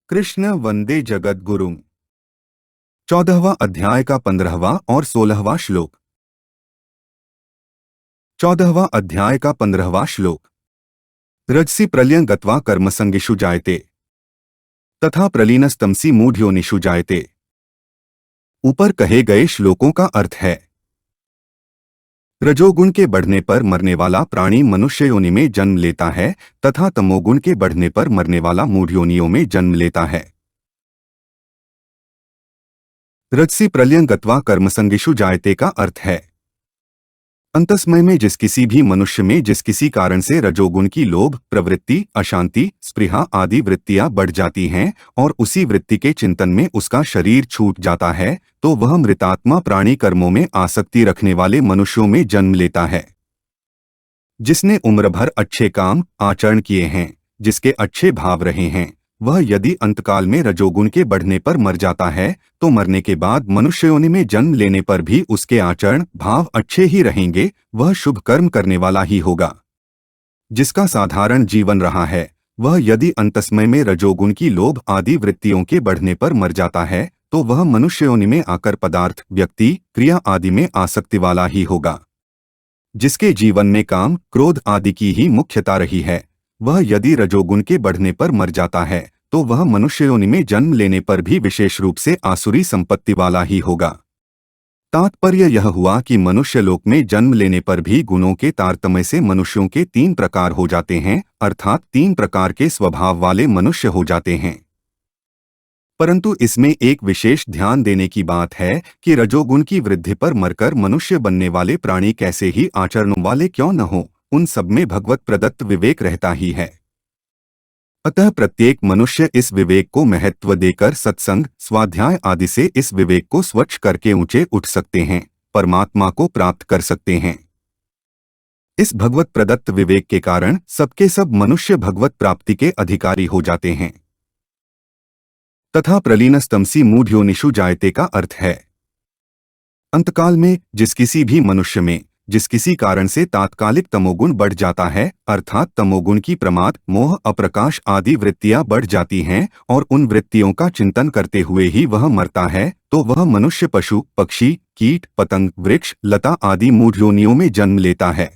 कृष्ण वंदे जगद्गुरुम। 14वां अध्याय का 15वां और 16वां श्लोक। 14वां अध्याय का 15वां श्लोक। रजसी प्रलयं गत्वा कर्मसंगिषु जायते तथा प्रलीनस्तमसी मूढ़योनिषु जायते। ऊपर कहे गए श्लोकों का अर्थ है, रजोगुण के बढ़ने पर मरने वाला प्राणी मनुष्य योनि में जन्म लेता है तथा तमोगुण के बढ़ने पर मरने वाला मूढ़ योनियों में जन्म लेता है। रजसी प्रलयं गत्वा कर्मसंगिषु जायते का अर्थ है, अंतस्मय में जिस किसी भी मनुष्य में जिस किसी कारण से रजोगुण की लोभ प्रवृत्ति, अशांति, स्पृहा आदि वृत्तियां बढ़ जाती हैं और उसी वृत्ति के चिंतन में उसका शरीर छूट जाता है, तो वह मृतात्मा प्राणी कर्मों में आसक्ति रखने वाले मनुष्यों में जन्म लेता है। जिसने उम्र भर अच्छे काम आचरण किए हैं, जिसके अच्छे भाव रहे हैं, वह यदि अंतकाल में रजोगुण के बढ़ने पर मर जाता है तो मरने के बाद मनुष्य योनि में जन्म लेने पर भी उसके आचरण भाव अच्छे ही रहेंगे, वह शुभ कर्म करने वाला ही होगा। जिसका साधारण जीवन रहा है, वह यदि अंतस्मय में रजोगुण की लोभ आदि वृत्तियों के बढ़ने पर मर जाता है तो वह मनुष्य योनि में आकर पदार्थ, व्यक्ति, क्रिया आदि में आसक्ति वाला ही होगा। जिसके जीवन में काम क्रोध आदि की ही मुख्यता रही है, वह यदि रजोगुण के बढ़ने पर मर जाता है तो वह मनुष्य योनि में जन्म लेने पर भी विशेष रूप से आसुरी संपत्ति वाला ही होगा। तात्पर्य यह हुआ कि मनुष्य लोक में जन्म लेने पर भी गुणों के तारतम्य से मनुष्यों के 3 प्रकार हो जाते हैं, अर्थात 3 प्रकार के स्वभाव वाले मनुष्य हो जाते हैं। परंतु इसमें एक विशेष ध्यान देने की बात है कि रजोगुण की वृद्धि पर मरकर मनुष्य बनने वाले प्राणी कैसे ही आचरणों वाले क्यों न हो, उन सब में भगवत प्रदत्त विवेक रहता ही है। अतः प्रत्येक मनुष्य इस विवेक को महत्व देकर सत्संग, स्वाध्याय आदि से इस विवेक को स्वच्छ करके ऊंचे उठ सकते हैं, परमात्मा को प्राप्त कर सकते हैं। इस भगवत प्रदत्त विवेक के कारण सबके सब मनुष्य भगवत प्राप्ति के अधिकारी हो जाते हैं। तथा प्रलीनस्तमसी मूढ़योनिषु जायते का अर्थ है, अंतकाल में जिस किसी भी मनुष्य में जिस किसी कारण से तात्कालिक तमोगुण बढ़ जाता है, अर्थात तमोगुण की प्रमाद, मोह, अप्रकाश आदि वृत्तियां बढ़ जाती हैं और उन वृत्तियों का चिंतन करते हुए ही वह मरता है, तो वह मनुष्य पशु, पक्षी, कीट, पतंग, वृक्ष, लता आदि मूढ़ योनियों में जन्म लेता है।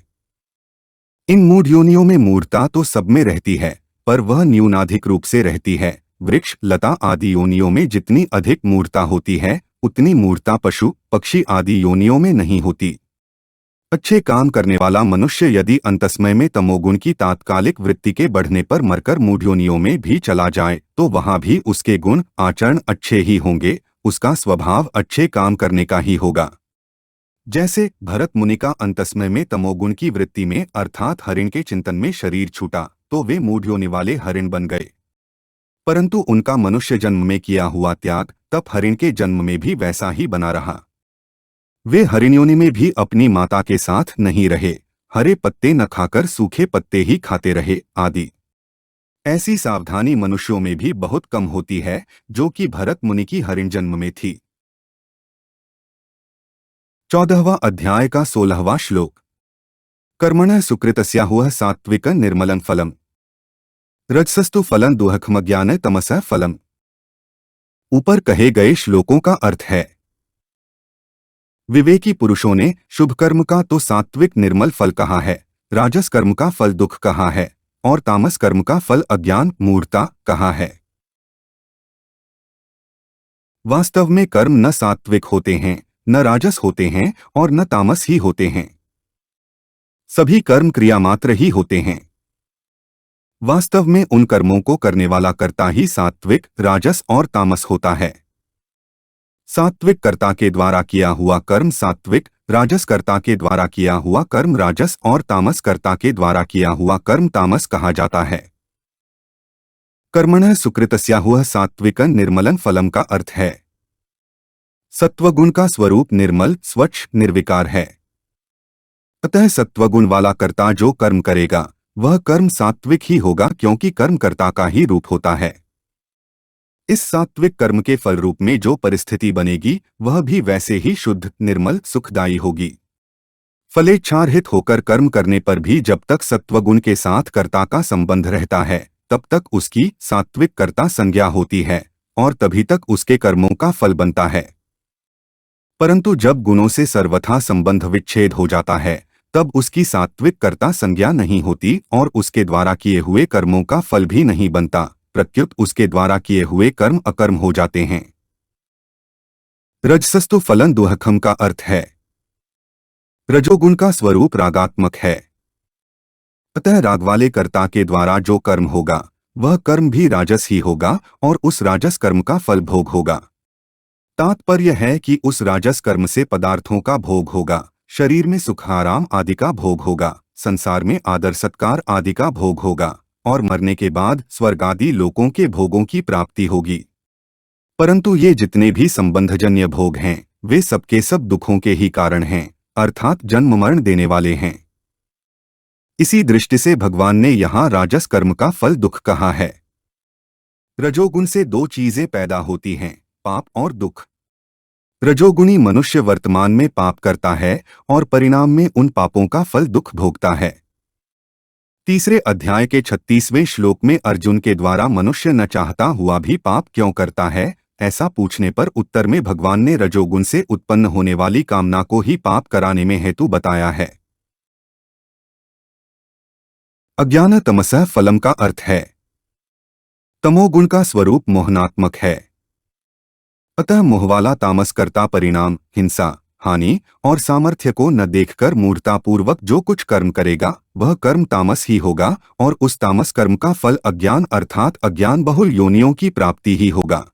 इन मूढ़ योनियों में मूढ़ता तो सब में रहती है, पर वह न्यूनाधिक रूप से रहती है। वृक्ष, लता आदि योनियों में जितनी अधिक मूढ़ता होती है, उतनी मूढ़ता पशु, पक्षी आदि योनियों में नहीं होती। अच्छे काम करने वाला मनुष्य यदि अंतस्मय में तमोगुण की तात्कालिक वृत्ति के बढ़ने पर मरकर मूढ़ योनियों में भी चला जाए तो वहां भी उसके गुण आचरण अच्छे ही होंगे, उसका स्वभाव अच्छे काम करने का ही होगा। जैसे भरत मुनि का अंतस्मय में तमोगुण की वृत्ति में अर्थात हरिण के चिंतन में शरीर छूटा तो वे मूढ़ योनि वाले हरिण बन गए, परंतु उनका मनुष्य जन्म में किया हुआ त्याग तब हरिण के जन्म में भी वैसा ही बना रहा। वे हरिण योनि में भी अपनी माता के साथ नहीं रहे, हरे पत्ते न खाकर सूखे पत्ते ही खाते रहे आदि। ऐसी सावधानी मनुष्यों में भी बहुत कम होती है, जो कि भरत मुनि की हरिण जन्म में थी। 14वां अध्याय का 16वां श्लोक। कर्मणः सुकृतस्याहुः सात्विक निर्मलं फलम् रजसस्तु फलं दुःखमज्ञान तमसः फलम्। ऊपर कहे गए श्लोकों का अर्थ है, विवेकी पुरुषों ने शुभ कर्म का तो सात्विक निर्मल फल कहा है, राजस कर्म का फल दुख कहा है और तामस कर्म का फल अज्ञान मूढ़ता कहा है। वास्तव में कर्म न सात्विक होते हैं, न राजस होते हैं और न तामस ही होते हैं। सभी कर्म क्रिया मात्र ही होते हैं। वास्तव में उन कर्मों को करने वाला कर्ता ही सात्विक, राजस और तामस होता है। सात्विक कर्ता के द्वारा किया हुआ कर्म सात्विक, राजस कर्ता के द्वारा किया हुआ कर्म राजस और तामस कर्ता के द्वारा किया हुआ कर्म तामस कहा जाता है। कर्मणः सुकृतस्याहुः सात्विकं निर्मलं फलम का अर्थ है, सत्वगुण का स्वरूप निर्मल, स्वच्छ, निर्विकार है। अतः सत्वगुण वाला कर्ता जो कर्म करेगा वह कर्म सात्विक ही होगा, क्योंकि कर्म कर्ता का ही रूप होता है। इस सात्विक कर्म के फल रूप में जो परिस्थिति बनेगी वह भी वैसे ही शुद्ध, निर्मल, सुखदायी होगी। फलेच्छारहित होकर कर्म करने पर भी जब तक सत्वगुण के साथ कर्ता का संबंध रहता है, तब तक उसकी सात्विक कर्ता संज्ञा होती है और तभी तक उसके कर्मों का फल बनता है। परंतु जब गुणों से सर्वथा संबंध विच्छेद हो जाता है, तब उसकी सात्विक कर्ता संज्ञा नहीं होती और उसके द्वारा किए हुए कर्मों का फल भी नहीं बनता, प्रत्युत उसके द्वारा किए हुए कर्म अकर्म हो जाते हैं। रजसस्तु फलन दुहखम का अर्थ है रजोगुण का स्वरूप रागात्मक है, अतः राग वाले कर्ता के द्वारा जो कर्म होगा वह कर्म भी राजस ही होगा और उस राजस कर्म का फल भोग होगा। तात्पर्य है कि उस राजस कर्म से पदार्थों का भोग होगा, शरीर में सुख आराम आदि का भोग होगा, संसार में आदर सत्कार आदि का भोग होगा और मरने के बाद स्वर्ग आदि लोकों के भोगों की प्राप्ति होगी। परंतु ये जितने भी संबंधजन्य भोग हैं वे सबके सब दुखों के ही कारण हैं, अर्थात जन्म मरण देने वाले हैं। इसी दृष्टि से भगवान ने यहाँ राजस कर्म का फल दुख कहा है। रजोगुण से दो चीजें पैदा होती हैं, पाप और दुख। रजोगुणी मनुष्य वर्तमान में पाप करता है और परिणाम में उन पापों का फल दुख भोगता है। तीसरे अध्याय के 36वें श्लोक में अर्जुन के द्वारा मनुष्य न चाहता हुआ भी पाप क्यों करता है, ऐसा पूछने पर उत्तर में भगवान ने रजोगुण से उत्पन्न होने वाली कामना को ही पाप कराने में हेतु बताया है। अज्ञान तमसः फलम का अर्थ है तमोगुण का स्वरूप मोहनात्मक है, अतः मोहवाला तामस कर्ता परिणाम, हिंसा, हानि और सामर्थ्य को न देखकर मूढ़तापूर्वक जो कुछ कर्म करेगा वह कर्म तामस ही होगा और उस तामस कर्म का फल अज्ञान अर्थात अज्ञान बहुल योनियों की प्राप्ति ही होगा।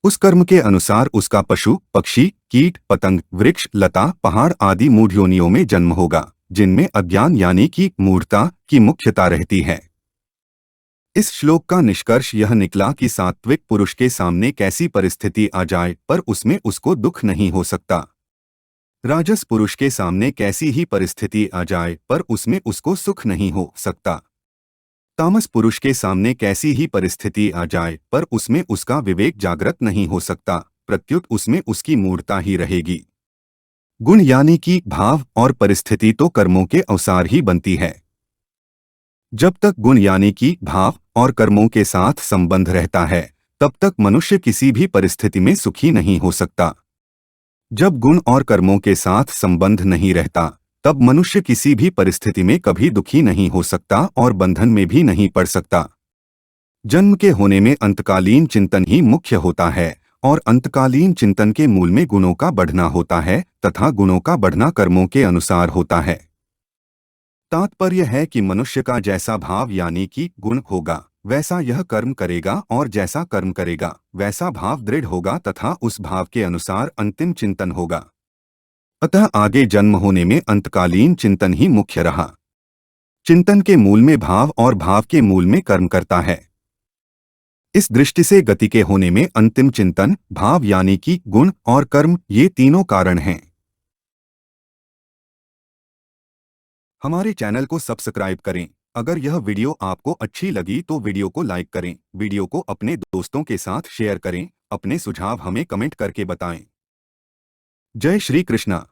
उस कर्म के अनुसार उसका पशु, पक्षी, कीट, पतंग, वृक्ष, लता, पहाड़ आदि मूढ़ योनियों में जन्म होगा, जिनमें अज्ञान यानी कि मूढ़ता की मुख्यता रहती है। इस श्लोक का निष्कर्ष यह निकला कि सात्विक पुरुष के सामने कैसी परिस्थिति आ जाए पर उसमें उसको दुख नहीं हो सकता। राजस पुरुष के सामने कैसी ही परिस्थिति आ जाए पर उसमें उसको सुख नहीं हो सकता। तामस पुरुष के सामने कैसी ही परिस्थिति आ जाए पर उसमें उसका विवेक जागृत नहीं हो सकता, प्रत्युत उसमें उसकी मूढ़ता ही रहेगी। गुण यानी कि भाव और परिस्थिति तो कर्मों के अवसार ही बनती है। जब तक गुण यानी कि भाव और कर्मों के साथ संबंध रहता है तब तक मनुष्य किसी भी परिस्थिति में सुखी नहीं हो सकता। जब गुण और कर्मों के साथ संबंध नहीं रहता तब मनुष्य किसी भी परिस्थिति में कभी दुखी नहीं हो सकता और बंधन में भी नहीं पड़ सकता। जन्म के होने में अंतकालीन चिंतन ही मुख्य होता है और अंतकालीन चिंतन के मूल में गुणों का बढ़ना होता है तथा गुणों का बढ़ना कर्मों के अनुसार होता है। तात्पर्य है कि मनुष्य का जैसा भाव यानी कि गुण होगा वैसा यह कर्म करेगा और जैसा कर्म करेगा वैसा भाव दृढ़ होगा तथा उस भाव के अनुसार अंतिम चिंतन होगा। अतः आगे जन्म होने में अंतकालीन चिंतन ही मुख्य रहा। चिंतन के मूल में भाव और भाव के मूल में कर्म करता है। इस दृष्टि से गति के होने में अंतिम चिंतन, भाव यानी कि गुण और कर्म ये तीनों कारण हैं। हमारे चैनल को सब्सक्राइब करें। अगर यह वीडियो आपको अच्छी लगी तो वीडियो को लाइक करें, वीडियो को अपने दोस्तों के साथ शेयर करें, अपने सुझाव हमें कमेंट करके बताएं। जय श्री कृष्णा।